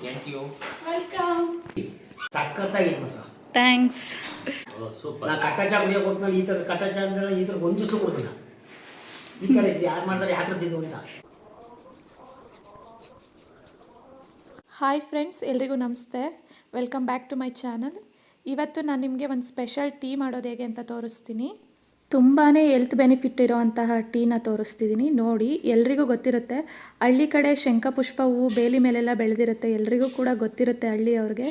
Thank you. Welcome. ಸಖತ್ತಾಗಿ ಮಾತ್ರ. Thanks. Super. ನಾ ಕಟ್ಟ ಚಾ ಕುಡಿಯೋಕೆ ಕೊಟ್ಮೇಲೆ ಈ ಥರ ಕಟ್ಟ ಚಾ ಅಂದ್ರೆ ಈ ಥರ ಒಂದು ದಿವಸ ಕೊಡೋದಿಲ್ಲ. ಈ ಥರ ಇದು ಯಾರು ಮಾಡ್ತಾರೆ ಯಾಕೆ ತಿಂದು ಅಂತ. ಹಾಯ್ ಫ್ರೆಂಡ್ಸ್, ಎಲ್ರಿಗೂ ನಮಸ್ತೆ. Welcome back to my channel. ಇವತ್ತು ನಾನು ನಿಮಗೆ ಒಂದು ಸ್ಪೆಷಲ್ ಟೀ ಮಾಡೋದು ಹೇಗೆ ಅಂತ ತೋರಿಸ್ತೀನಿ. ತುಂಬಾ ಹೆಲ್ತ್ ಬೆನಿಫಿಟ್ ಇರೋವಂತಹ ಟೀನ ತೋರಿಸ್ತಿದ್ದೀನಿ ನೋಡಿ. ಎಲ್ರಿಗೂ ಗೊತ್ತಿರುತ್ತೆ, ಹಳ್ಳಿ ಕಡೆ ಶಂಖಪುಷ್ಪ ಹೂವು ಬೇಲಿ ಮೇಲೆಲ್ಲ ಬೆಳೆದಿರುತ್ತೆ, ಎಲ್ರಿಗೂ ಕೂಡ ಗೊತ್ತಿರುತ್ತೆ ಹಳ್ಳಿಯವ್ರಿಗೆ.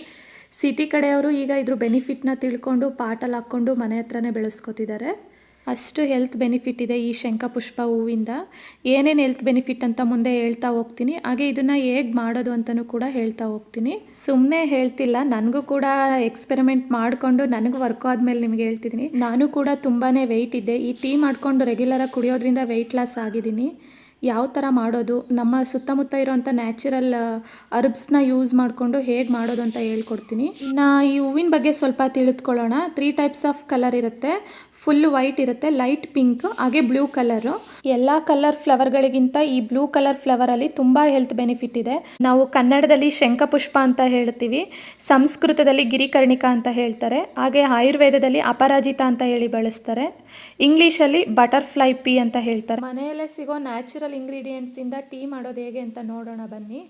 ಸಿಟಿ ಕಡೆಯವರು ಈಗ ಇದ್ರ ಬೆನಿಫಿಟ್ನ ತಿಳ್ಕೊಂಡು ಪಾಟಲ್ಲಿ ಹಾಕ್ಕೊಂಡು ಮನೆ ಹತ್ರನೇ ಬೆಳೆಸ್ಕೊತಿದ್ದಾರೆ. ಅಷ್ಟು ಹೆಲ್ತ್ ಬೆನಿಫಿಟ್ ಇದೆ ಈ ಶಂಖಪುಷ್ಪ ಹೂವಿಂದ. ಏನೇನು ಹೆಲ್ತ್ ಬೆನಿಫಿಟ್ ಅಂತ ಮುಂದೆ ಹೇಳ್ತಾ ಹೋಗ್ತೀನಿ. ಹಾಗೆ ಇದನ್ನು ಹೇಗೆ ಮಾಡೋದು ಅಂತಲೂ ಕೂಡ ಹೇಳ್ತಾ ಹೋಗ್ತೀನಿ. ಸುಮ್ಮನೆ ಹೇಳ್ತಿಲ್ಲ, ನನಗೂ ಕೂಡ ಎಕ್ಸ್ಪೆರಿಮೆಂಟ್ ಮಾಡಿಕೊಂಡು ನನಗೂ ವರ್ಕ್ ಆದಮೇಲೆ ನಿಮಗೆ ಹೇಳ್ತಿದ್ದೀನಿ. ನಾನು ಕೂಡ ತುಂಬಾ ವೆಯ್ಟ್ ಇದ್ದೆ. ಈ ಟೀ ಮಾಡಿಕೊಂಡು ರೆಗ್ಯುಲರಾಗಿ ಕುಡಿಯೋದ್ರಿಂದ ವೆಯ್ಟ್ ಲಾಸ್ ಆಗಿದ್ದೀನಿ. ಯಾವ ಥರ ಮಾಡೋದು, ನಮ್ಮ ಸುತ್ತಮುತ್ತ ಇರೋವಂಥ ನ್ಯಾಚುರಲ್ ಅರ್ಬ್ಸ್ನ ಯೂಸ್ ಮಾಡಿಕೊಂಡು ಹೇಗೆ ಮಾಡೋದು ಅಂತ ಹೇಳ್ಕೊಡ್ತೀನಿ. ಇನ್ನು ಈ ಹೂವಿನ ಬಗ್ಗೆ ಸ್ವಲ್ಪ ತಿಳಿದುಕೊಳ್ಳೋಣ. 3 ಟೈಪ್ಸ್ ಆಫ್ ಕಲರ್ ಇರುತ್ತೆ. ಫುಲ್ ವೈಟ್ ಇರುತ್ತೆ, ಲೈಟ್ ಪಿಂಕ್, ಹಾಗೆ ಬ್ಲೂ ಕಲರು. ಎಲ್ಲ ಕಲರ್ ಫ್ಲವರ್ಗಳಿಗಿಂತ ಈ ಬ್ಲೂ ಕಲರ್ ಫ್ಲವರಲ್ಲಿ ತುಂಬ ಹೆಲ್ತ್ ಬೆನಿಫಿಟ್ ಇದೆ. ನಾವು ಕನ್ನಡದಲ್ಲಿ ಶಂಖಪುಷ್ಪ ಅಂತ ಹೇಳ್ತೀವಿ, ಸಂಸ್ಕೃತದಲ್ಲಿ ಗಿರಿಕರ್ಣಿಕಾ ಅಂತ ಹೇಳ್ತಾರೆ, ಹಾಗೆ ಆಯುರ್ವೇದದಲ್ಲಿ ಅಪರಾಜಿತ ಅಂತ ಹೇಳಿ ಬಳಸ್ತಾರೆ, ಇಂಗ್ಲೀಷಲ್ಲಿ ಬಟರ್ಫ್ಲೈ ಪೀ ಅಂತ ಹೇಳ್ತಾರೆ. ಮನೆಯಲ್ಲೇ ಸಿಗೋ ನ್ಯಾಚುರಲ್ ಇಂಗ್ರೀಡಿಯೆಂಟ್ಸಿಂದ ಟೀ ಮಾಡೋದು ಹೇಗೆ ಅಂತ ನೋಡೋಣ ಬನ್ನಿ.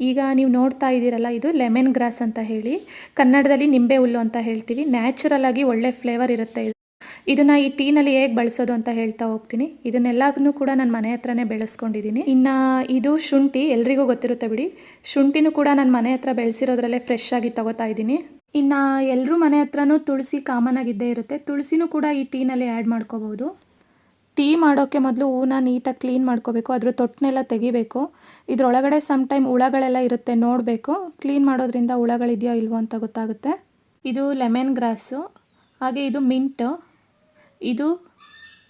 ಈಗ ನೀವು ನೋಡ್ತಾ ಇದ್ದೀರಲ್ಲ, ಇದು ಲೆಮನ್ ಗ್ರಾಸ್ ಅಂತ ಹೇಳಿ, ಕನ್ನಡದಲ್ಲಿ ನಿಂಬೆ ಹುಲ್ಲು ಅಂತ ಹೇಳ್ತೀವಿ. ನ್ಯಾಚುರಲ್ ಆಗಿ ಒಳ್ಳೆ ಫ್ಲೇವರ್ ಇರುತ್ತೆ. ಇದನ್ನು ಈ ಟೀನಲ್ಲಿ ಹೇಗೆ ಬಳಸೋದು ಅಂತ ಹೇಳ್ತಾ ಹೋಗ್ತೀನಿ. ಇದನ್ನೆಲ್ಲನೂ ಕೂಡ ನಾನು ಮನೆ ಹತ್ರನೇ ಬೆಳೆಸ್ಕೊಂಡಿದ್ದೀನಿ. ಇನ್ನು ಇದು ಶುಂಠಿ, ಎಲ್ರಿಗೂ ಗೊತ್ತಿರುತ್ತೆ ಬಿಡಿ. ಶುಂಠಿನೂ ಕೂಡ ನಾನು ಮನೆ ಹತ್ರ ಬೆಳೆಸಿರೋದ್ರಲ್ಲೇ ಫ್ರೆಶ್ ಆಗಿ ತಗೋತಾ ಇದ್ದೀನಿ. ಇನ್ನು ಎಲ್ಲರೂ ಮನೆ ಹತ್ರನೂ ತುಳಸಿ ಕಾಮನ್ ಆಗಿದ್ದೇ ಇರುತ್ತೆ. ತುಳಸಿನೂ ಕೂಡ ಈ ಟೀನಲ್ಲಿ ಆ್ಯಡ್ ಮಾಡ್ಕೋಬೋದು. ಟೀ ಮಾಡೋಕ್ಕೆ ಮೊದಲು ಹೂವನ್ನ ನೀಟಾಗಿ ಕ್ಲೀನ್ ಮಾಡ್ಕೋಬೇಕು, ಅದ್ರ ತೊಟ್ಟನೆಲ್ಲ ತೆಗಿಬೇಕು. ಇದರೊಳಗಡೆ ಸಮ್ಟೈಮ್ ಹುಳಗಳೆಲ್ಲ ಇರುತ್ತೆ, ನೋಡಬೇಕು. ಕ್ಲೀನ್ ಮಾಡೋದ್ರಿಂದ ಹುಳಗಳಿದೆಯೋ ಇಲ್ವೋ ಅಂತ ಗೊತ್ತಾಗುತ್ತೆ. ಇದು ಲೆಮನ್ ಗ್ರಾಸು, ಹಾಗೆ ಇದು ಮಿಂಟು, ಇದು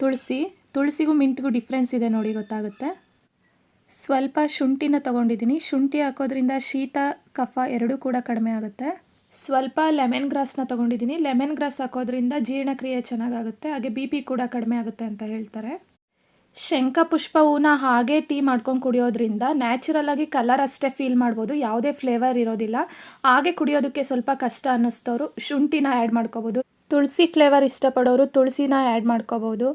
ತುಳಸಿಗೂ ಮಿಂಟ್ಗೂ ಡಿಫ್ರೆನ್ಸ್ ಇದೆ ನೋಡಿ, ಗೊತ್ತಾಗುತ್ತೆ. ಸ್ವಲ್ಪ ಶುಂಠಿನ ತೊಗೊಂಡಿದ್ದೀನಿ. ಶುಂಠಿ ಹಾಕೋದ್ರಿಂದ ಶೀತ ಕಫ ಎರಡೂ ಕೂಡ ಕಡಿಮೆ ಆಗುತ್ತೆ. ಸ್ವಲ್ಪ ಲೆಮನ್ ಗ್ರಾಸ್ನ ತೊಗೊಂಡಿದ್ದೀನಿ. ಲೆಮನ್ ಗ್ರಾಸ್ ಹಾಕೋದ್ರಿಂದ ಜೀರ್ಣಕ್ರಿಯೆ ಚೆನ್ನಾಗಾಗುತ್ತೆ, ಹಾಗೆ BP ಕೂಡ ಕಡಿಮೆ ಆಗುತ್ತೆ ಅಂತ ಹೇಳ್ತಾರೆ. ಶಂಖಪುಷ್ಪ ಹೂನ ಹಾಗೆ ಟೀ ಮಾಡ್ಕೊಂಡು ಕುಡಿಯೋದ್ರಿಂದ ನ್ಯಾಚುರಲಾಗಿ ಕಲರ್ ಅಷ್ಟೇ ಫೀಲ್ ಮಾಡ್ಬೋದು, ಯಾವುದೇ ಫ್ಲೇವರ್ ಇರೋದಿಲ್ಲ. ಹಾಗೆ ಕುಡಿಯೋದಕ್ಕೆ ಸ್ವಲ್ಪ ಕಷ್ಟ ಅನ್ನಿಸ್ತವರು ಶುಂಠಿನ ಆ್ಯಡ್ ಮಾಡ್ಕೋಬೋದು. ತುಳಸಿ ಫ್ಲೇವರ್ ಇಷ್ಟಪಡೋರು ತುಳಸಿನ ಆ್ಯಡ್ ಮಾಡ್ಕೋಬೋದು,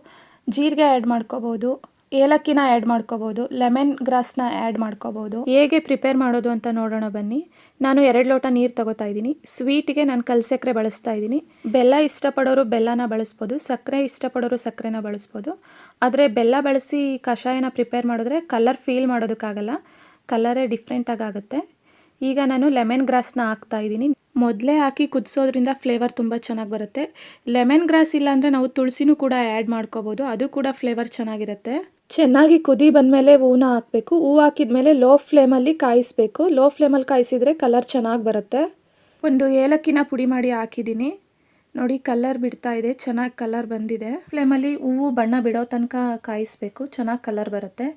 ಜೀರಿಗೆ ಆ್ಯಡ್ ಮಾಡ್ಕೋಬೋದು, ಏಲಕ್ಕಿನ ಆ್ಯಡ್ ಮಾಡ್ಕೋಬೋದು, ಲೆಮನ್ ಗ್ರಾಸ್ನ ಆ್ಯಡ್ ಮಾಡ್ಕೋಬೋದು. ಹೇಗೆ ಪ್ರಿಪೇರ್ ಮಾಡೋದು ಅಂತ ನೋಡೋಣ ಬನ್ನಿ. ನಾನು 2 ಲೋಟ ನೀರು ತಗೋತಾ ಇದ್ದೀನಿ. ಸ್ವೀಟಿಗೆ ನಾನು ಕಲ್ಸಕ್ಕರೆ ಬಳಸ್ತಾ ಇದ್ದೀನಿ. ಬೆಲ್ಲ ಇಷ್ಟಪಡೋರು ಬೆಲ್ಲನ ಬಳಸ್ಬೋದು, ಸಕ್ಕರೆ ಇಷ್ಟಪಡೋರು ಸಕ್ಕರೆನ ಬಳಸ್ಬೋದು. ಆದರೆ ಬೆಲ್ಲ ಬಳಸಿ ಕಷಾಯನ ಪ್ರಿಪೇರ್ ಮಾಡಿದ್ರೆ ಕಲರ್ ಫೀಲ್ ಮಾಡೋದಕ್ಕಾಗಲ್ಲ, ಕಲರೇ ಡಿಫ್ರೆಂಟಾಗಿ ಆಗುತ್ತೆ. ಈಗ ನಾನು ಲೆಮನ್ ಗ್ರಾಸ್ನ ಹಾಕ್ತಾ ಇದ್ದೀನಿ. ಮೊದಲೇ ಹಾಕಿ ಕುದಿಸೋದ್ರಿಂದ ಫ್ಲೇವರ್ ತುಂಬ ಚೆನ್ನಾಗಿ ಬರುತ್ತೆ. ಲೆಮನ್ ಗ್ರಾಸ್ ಇಲ್ಲಾಂದರೆ ನಾವು ತುಳಸಿನೂ ಕೂಡ ಆ್ಯಡ್ ಮಾಡ್ಕೋಬೋದು, ಅದು ಕೂಡ ಫ್ಲೇವರ್ ಚೆನ್ನಾಗಿರುತ್ತೆ. ಚೆನ್ನಾಗಿ ಕುದಿ ಬಂದಮೇಲೆ ಹೂವನ್ನ ಹಾಕಬೇಕು. ಹೂವು ಹಾಕಿದ್ಮೇಲೆ ಲೋ ಫ್ಲೇಮಲ್ಲಿ ಕಾಯಿಸಬೇಕು. ಲೋ ಫ್ಲೇಮಲ್ಲಿ ಕಾಯಿಸಿದರೆ ಕಲರ್ ಚೆನ್ನಾಗಿ ಬರುತ್ತೆ. ಒಂದು ಏಲಕ್ಕಿನ ಪುಡಿ ಮಾಡಿ ಹಾಕಿದ್ದೀನಿ ನೋಡಿ, ಕಲರ್ ಬಿಡ್ತಾ ಇದೆ, ಚೆನ್ನಾಗಿ ಕಲರ್ ಬಂದಿದೆ. ಫ್ಲೇಮಲ್ಲಿ ಹೂವು ಬಣ್ಣ ಬಿಡೋ ತನಕ ಕಾಯಿಸಬೇಕು, ಚೆನ್ನಾಗಿ ಕಲರ್ ಬರುತ್ತೆ.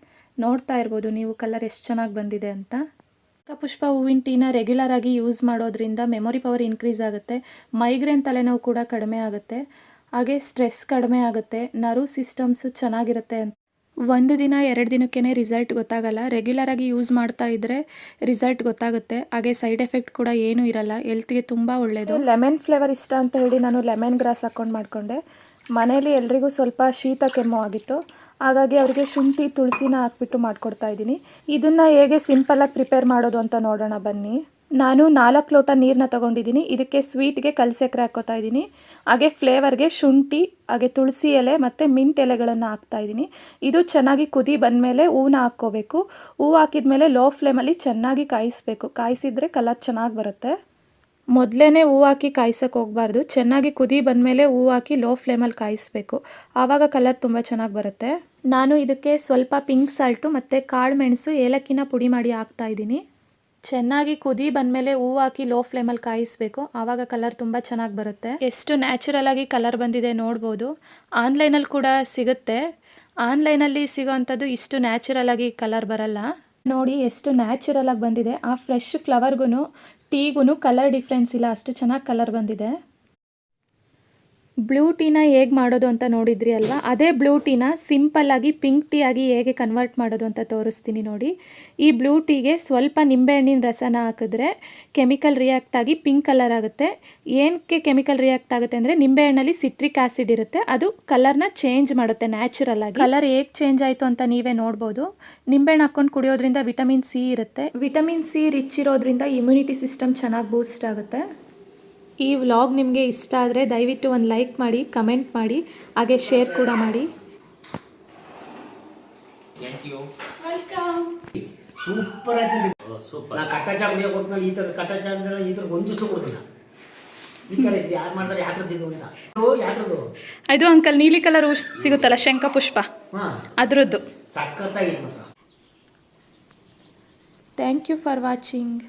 ನೋಡ್ತಾ ಇರ್ಬೋದು ನೀವು ಕಲರ್ ಎಷ್ಟು ಚೆನ್ನಾಗಿ ಬಂದಿದೆ ಅಂತ. ಶಂಖಪುಷ್ಪ ಹೂವಿನ ಟೀನ ರೆಗ್ಯುಲರ್ ಆಗಿ ಯೂಸ್ ಮಾಡೋದ್ರಿಂದ ಮೆಮೊರಿ ಪವರ್ ಇನ್ಕ್ರೀಸ್ ಆಗುತ್ತೆ, ಮೈಗ್ರೇನ್ ತಲೆನೋವು ಕೂಡ ಕಡಿಮೆ ಆಗುತ್ತೆ, ಹಾಗೆ ಸ್ಟ್ರೆಸ್ ಕಡಿಮೆ ಆಗುತ್ತೆ, ನರ್ವ್ ಸಿಸ್ಟಮ್ಸು ಚೆನ್ನಾಗಿರುತ್ತೆ. 1 ದಿನ 2 ದಿನಕ್ಕೇ ರಿಸಲ್ಟ್ ಗೊತ್ತಾಗಲ್ಲ, ರೆಗ್ಯುಲರ್ ಆಗಿ ಯೂಸ್ ಮಾಡ್ತಾ ಇದ್ದರೆ ರಿಸಲ್ಟ್ ಗೊತ್ತಾಗುತ್ತೆ. ಹಾಗೆ ಸೈಡ್ ಎಫೆಕ್ಟ್ ಕೂಡ ಏನೂ ಇರಲ್ಲ, ಹೆಲ್ತ್ಗೆ ತುಂಬ ಒಳ್ಳೆಯದು. ಲೆಮನ್ ಫ್ಲೇವರ್ ಇಷ್ಟ ಅಂತ ಹೇಳಿ ನಾನು ಲೆಮನ್ ಗ್ರಾಸ್ ಹಾಕ್ಕೊಂಡು ಮಾಡಿಕೊಂಡೆ. ಮನೇಲಿ ಎಲ್ರಿಗೂ ಸ್ವಲ್ಪ ಶೀತ ಕೆಮ್ಮು ಆಗಿತ್ತು, ಹಾಗಾಗಿ ಅವರಿಗೆ ಶುಂಠಿ ತುಳಸಿನ ಹಾಕ್ಬಿಟ್ಟು ಮಾಡಿಕೊಡ್ತಾ ಇದ್ದೀನಿ. ಇದನ್ನು ಹೇಗೆ ಸಿಂಪಲ್ಲಾಗಿ ಪ್ರಿಪೇರ್ ಮಾಡೋದು ಅಂತ ನೋಡೋಣ ಬನ್ನಿ. ನಾನು 4 ಲೋಟ ನೀರನ್ನ ತೊಗೊಂಡಿದ್ದೀನಿ. ಇದಕ್ಕೆ ಸ್ವೀಟ್ಗೆ ಕಲ್ಸಕ್ಕರೆ ಹಾಕ್ಕೋತಾ ಇದ್ದೀನಿ, ಹಾಗೆ ಫ್ಲೇವರ್ಗೆ ಶುಂಠಿ, ಹಾಗೆ ತುಳಸಿ ಎಲೆ ಮತ್ತು ಮಿಂಟ್ ಎಲೆಗಳನ್ನು ಹಾಕ್ತಾಯಿದ್ದೀನಿ. ಇದು ಚೆನ್ನಾಗಿ ಕುದಿ ಬಂದಮೇಲೆ ಹೂವನ್ನ ಹಾಕ್ಕೋಬೇಕು. ಹೂವು ಹಾಕಿದ್ಮೇಲೆ ಲೋ ಫ್ಲೇಮಲ್ಲಿ ಚೆನ್ನಾಗಿ ಕಾಯಿಸಬೇಕು, ಕಾಯಿಸಿದರೆ ಕಲರ್ ಚೆನ್ನಾಗಿ ಬರುತ್ತೆ. ಮೊದಲೇ ಹೂವು ಹಾಕಿ ಕಾಯಿಸೋಕೆ ಹೋಗಬಾರ್ದು, ಚೆನ್ನಾಗಿ ಕುದಿ ಬಂದಮೇಲೆ ಹೂವು ಹಾಕಿ ಲೋ ಫ್ಲೇಮಲ್ಲಿ ಕಾಯಿಸಬೇಕು, ಆವಾಗ ಕಲರ್ ತುಂಬ ಚೆನ್ನಾಗಿ ಬರುತ್ತೆ. ನಾನು ಇದಕ್ಕೆ ಸ್ವಲ್ಪ ಪಿಂಕ್ ಸಾಲ್ಟು ಮತ್ತು ಕಾಳು ಮೆಣಸು ಏಲಕ್ಕಿನ ಪುಡಿ ಮಾಡಿ ಹಾಕ್ತಾಯಿದ್ದೀನಿ. ಚೆನ್ನಾಗಿ ಕುದಿ ಬಂದಮೇಲೆ ಹೂವು ಹಾಕಿ ಲೋ ಫ್ಲೇಮಲ್ಲಿ ಕಾಯಿಸಬೇಕು, ಆವಾಗ ಕಲರ್ ತುಂಬ ಚೆನ್ನಾಗಿ ಬರುತ್ತೆ. ಎಷ್ಟು ನ್ಯಾಚುರಲ್ ಆಗಿ ಕಲರ್ ಬಂದಿದೆ ನೋಡ್ಬೋದು. ಆನ್ಲೈನಲ್ಲಿ ಕೂಡ ಸಿಗುತ್ತೆ, ಆನ್ಲೈನಲ್ಲಿ ಸಿಗೋವಂಥದ್ದು ಇಷ್ಟು ನ್ಯಾಚುರಲ್ ಆಗಿ ಕಲರ್ ಬರಲ್ಲ. ನೋಡಿ ಎಷ್ಟು ನ್ಯಾಚುರಲ್ ಆಗಿ ಬಂದಿದೆ. ಆ ಫ್ರೆಶ್ ಫ್ಲವರ್ಗೂ ಟೀಗೂ ಕಲರ್ ಡಿಫ್ರೆನ್ಸ್ ಇಲ್ಲ, ಅಷ್ಟು ಚೆನ್ನಾಗಿ ಕಲರ್ ಬಂದಿದೆ. ಬ್ಲೂ ಟೀನ ಹೇಗೆ ಮಾಡೋದು ಅಂತ ನೋಡಿದ್ರಿ ಅಲ್ವಾ, ಅದೇ ಬ್ಲೂ ಟೀನ ಸಿಂಪಲ್ಲಾಗಿ ಪಿಂಕ್ ಟೀ ಆಗಿ ಹೇಗೆ ಕನ್ವರ್ಟ್ ಮಾಡೋದು ಅಂತ ತೋರಿಸ್ತೀನಿ ನೋಡಿ. ಈ ಬ್ಲೂ ಟೀಗೆ ಸ್ವಲ್ಪ ನಿಂಬೆಹಣ್ಣಿನ ರಸನ ಹಾಕಿದ್ರೆ ಕೆಮಿಕಲ್ ರಿಯಾಕ್ಟ್ ಆಗಿ ಪಿಂಕ್ ಕಲರ್ ಆಗುತ್ತೆ. ಏನಕ್ಕೆ ಕೆಮಿಕಲ್ ರಿಯಾಕ್ಟ್ ಆಗುತ್ತೆ ಅಂದರೆ ನಿಂಬೆಹಣ್ಣಲ್ಲಿ ಸಿಟ್ರಿಕ್ ಆ್ಯಸಿಡ್ ಇರುತ್ತೆ, ಅದು ಕಲರ್ನ ಚೇಂಜ್ ಮಾಡುತ್ತೆ ನ್ಯಾಚುರಲ್ ಆಗಿ. ಕಲರ್ ಹೇಗೆ ಚೇಂಜ್ ಆಯಿತು ಅಂತ ನೀವೇ ನೋಡ್ಬೋದು. ನಿಂಬೆಹಣ್ಣು ಹಾಕ್ಕೊಂಡು ಕುಡಿಯೋದ್ರಿಂದ ವಿಟಮಿನ್ ಸಿ ಇರುತ್ತೆ. ವಿಟಮಿನ್ ಸಿ ರಿಚ್ ಇರೋದ್ರಿಂದ ಇಮ್ಯುನಿಟಿ ಸಿಸ್ಟಮ್ ಚೆನ್ನಾಗಿ ಬೂಸ್ಟ್ ಆಗುತ್ತೆ. ಈ ವ್ಲಾಗ್ ನಿಮಗೆ ಇಷ್ಟ ಆದರೆ ದಯವಿಟ್ಟು ಒಂದು ಲೈಕ್ ಮಾಡಿ, ಕಮೆಂಟ್ ಮಾಡಿ, ಹಾಗೆ ಶೇರ್ ಕೂಡ ಮಾಡಿ. Thank you. ಸೂಪರ್ ಆಯ್ತು. ಸೂಪರ್. ನಾ ಕಟ್ಟ ಚಾ ಕುಡಿಯೋಕೆ ಕೊಟ್ಟು ಈ ಥರ ಕಟ್ಟ ಚಾ ಅಂದ್ರೆ ಈ ಥರ ಒಂದಿಷ್ಟು ಕೊಡ್ತೀನಿ. ಈ ಥರ ಇದೆ ಯಾರು ಮಾಡ್ತಾರೆ ಯಾತ್ರದ್ದು ಅಂತ ಯಾತ್ರದ್ದು ಇದು ಅಂಕಲ್ ನೀಲಿ ಕಲರ್ ಹೂ ಸಿಗುತ್ತಲ್ಲ ಶಂಖಪುಷ್ಪ, ಹಾಂ ಅದರದ್ದು. ಸಖತ್ತಾಗಿದೆ ಮಾತ್ರ. Thank you for watching.